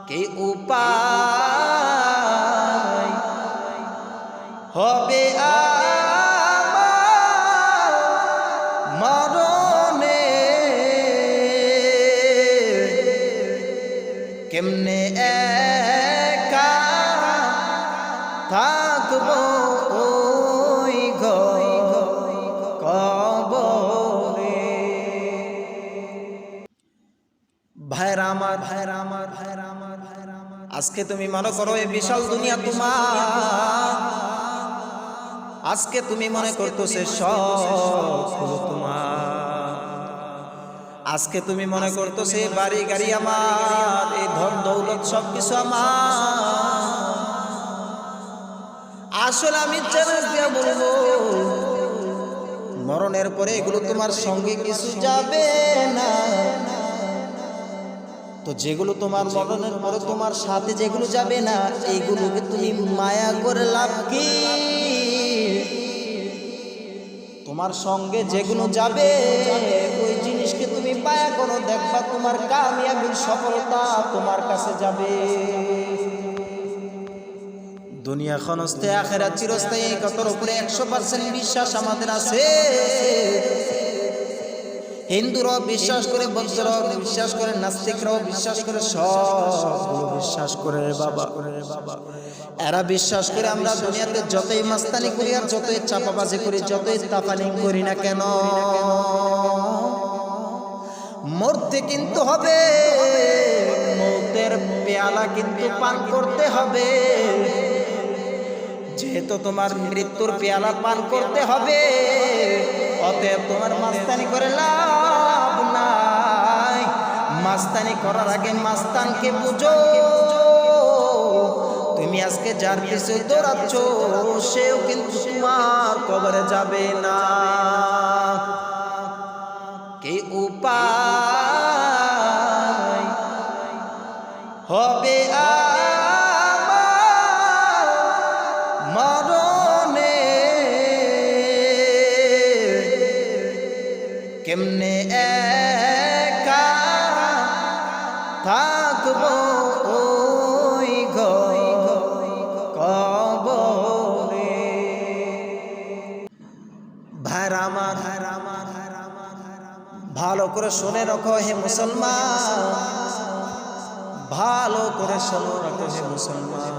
কি উপায় হবে আমার মরণে, কেমনে একা থাকবো ওই কবরে। ভাইরা আমার, আজকে তুমি মনে করো এই বিশাল দুনিয়া তোমার, আজকে তুমি মনে করতেছে সব তোমার, আজকে তুমি মনে করতেছে বাড়ি গাড়ি আমার, এই ধন দৌলত সবকিছু আমার। আসলে আমি চ্যালেঞ্জ দিয়ে বলবো, মরণের পরে এগুলো তোমার সঙ্গে কিছু যাবে না। তো যেগুলো তোমার মরণের পরে তোমার সাথে যেগুলো যাবে না, এইগুলোকে তুমি মায়া করে লাভ কি? তোমার সঙ্গে যেগুলো যাবে ওই জিনিসকে তুমি মায়া করো, দেখবা তোমার কামিয়াবির সফলতা তোমার কাছে যাবে। দুনিয়া ক্ষণস্থায়ী, আখিরাত চিরস্থায়ী, এই কথার উপরে 100% বিশ্বাস আমাদের আছে। হিন্দুরাও বিশ্বাস করে, বৌদ্ধরাও বিশ্বাস করে, নাস্তিকরাও বিশ্বাস করে, সবগুলো বিশ্বাস করে বাবা। এরা বিশ্বাস করে আমরা দুনিয়াতে যতই মাস্তানি করি আর যতই চাপাবাজি করি, যতই তাফানি করি না কেন, মরতে কিন্তু হবে, মৌতের পেয়ালা কিন্তু পান করতে হবে। যেহেতু তোমার মৃত্যুর পেয়ালা পান করতে হবে, অতএব তোমার মাস্তানি করে লাভ নাই। মাস্তানি করার আগে মাস্তানকে বুঝো। তুমি আজকে যার পিছে দৌড়াচ্ছ সেও কিন্তু তোমার কবরে যাবে না। কি উপায় হবে আমার মরণে, কেমনে একা থাকবো ওই কবরে। ভাইরা আমার, ভালো করে শুনে রাখো হে মুসলমান, ভালো করে শুনে রাখো হে মুসলমান।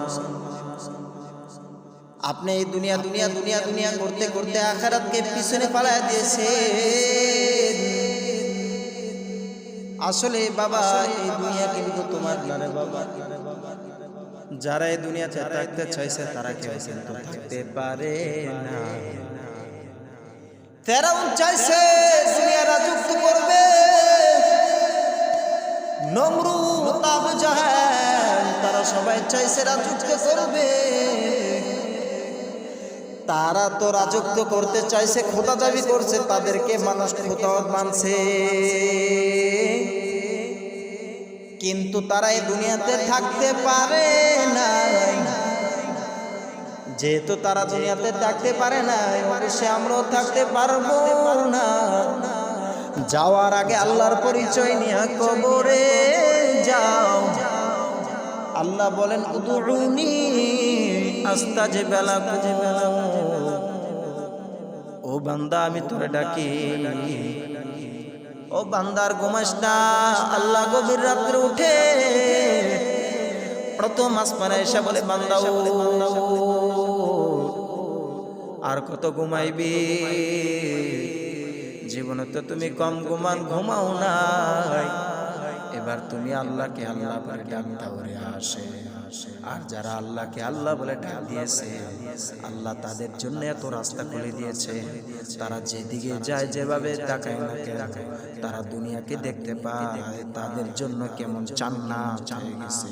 আপনি এই দুনিয়া দুনিয়া দুনিয়া দুনিয়া করতে করতে আখিরাতকে পিছনে ফেলায় দিয়েছেন। আসলে বাবা এই দুনিয়া কিন্তু তোমার নয় বাবা। যারা এই দুনিয়াতে থাকতে চাইছে তারা কেউ কিন্তু থাকতে পারে না। ফেরাউন চাইছে দুনিয়া রাজত্ব করবে, নমরুদ, আবু জাহেল তারা সবাই চাইছে রাজত্ব করবে। তারা তো রাজত্ব করতে চাইছে, খোদা দাবি করছে, তাদেরকে মানুষ খোদা মানছে, কিন্তু তারা এই দুনিয়াতে থাকতে পারে না। যেহেতু তারা দুনিয়াতে থাকতে পারে না, অবশ্যই আমরাও থাকতে পারবো না। যাওয়ার আগে আল্লাহর পরিচয় নিয়ে কবরে যাও। আল্লাহ বলেন উদউনি আস্তাজিব লাকুম, ও বান্দা আমি তোরে ডাকি। ও বান্দার ঘুমাস না। আল্লাহ গভীর রাত্রে উঠে প্রথম আসমানে এসে বলে বান্দা ও আর কত ঘুমাইবি? জীবনে তো তুমি কম ঘুমাও নাই, এবার তুমি আল্লাহকে আল্লাহ বলে ডাক দাও রে আসে। আর যারা আল্লাহকে আল্লাহ বলে ডাক দিয়েছে, আল্লাহ তাদের জন্য এত রাস্তা খুলে দিয়েছে। তারা যেদিকে যায়, যেভাবে তাকায় না কেন, তারা দুনিয়াকে দেখতে পায়, তাদের জন্য কেমন জান্নাত হয়ে গেছে।